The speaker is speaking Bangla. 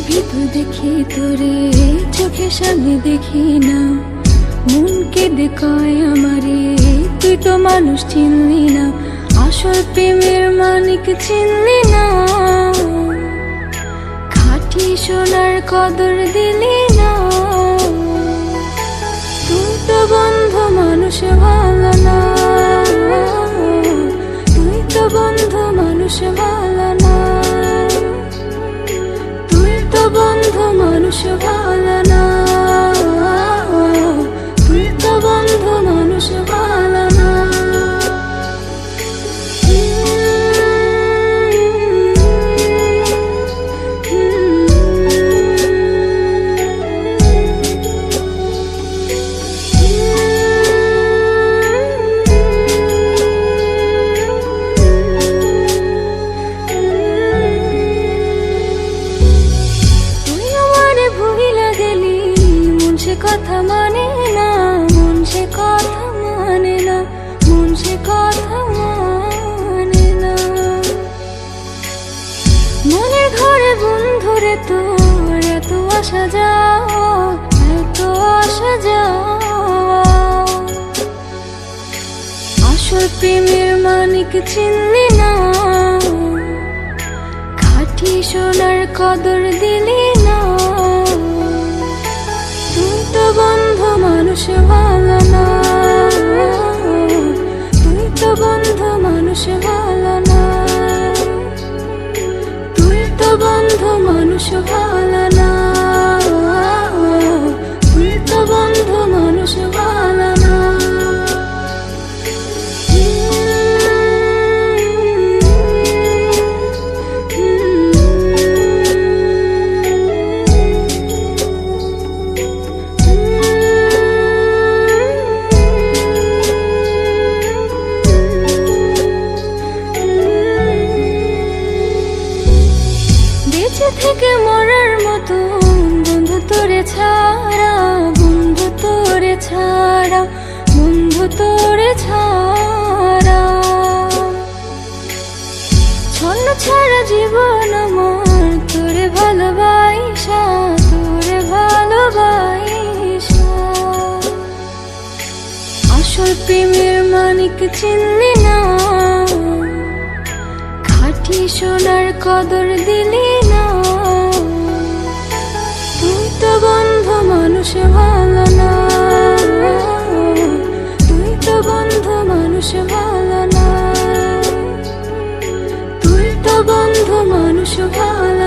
ভিতর দেখি তোরে, চোখের সামনে দেখি না, মন কেঁদে কয় আমারে তুই তো মানুষ চিনলি না, আসল প্রেমের মানিক চিনলি না, খাঁটি সোনার কদর দিলি না। তুই তো বন্ধু মানুষ ভালো না, তুই তো বন্ধু মানুষ ভালো না, তুই তো বন্ধু মানুষ ভালো না, তুই তো বন্ধু মানুষ ভালো না। কথা মানে না, মন সে কথা মানে না, মন সে কথা মানে না। মনের ঘরে বন্ধুরে তোর এত আসা যাওয়া, এত আসা যাওয়া, আসল প্রেমের মানিক চিনলি না, খাঁটি সোনার কদর দিলি না। বন্ধু মানুষ ভালো না, তুই তো বন্ধু মানুষ ভালো না, তুই তো বন্ধু মানুষ ভালো না, তুই তো বন্ধু মানুষ ভালো না। থেকে মরার মতো বন্ধু তোরে ছাড়া, বন্ধু তোরে ছাড়া, বন্ধু তোরে ছাড়া, ছন্ন ছাড়া জীবন আমার তোরে ভালোবাসা, তোরে ভালোবাসা, আসল প্রেমের মানিক চিনলি না, খাঁটি সোনার কদর দিলি না। তুই তো বন্ধু মানুষ ভালো না, তুই তো বন্ধু মানুষ ভালো না, তুই তো বন্ধু মানুষ ভালো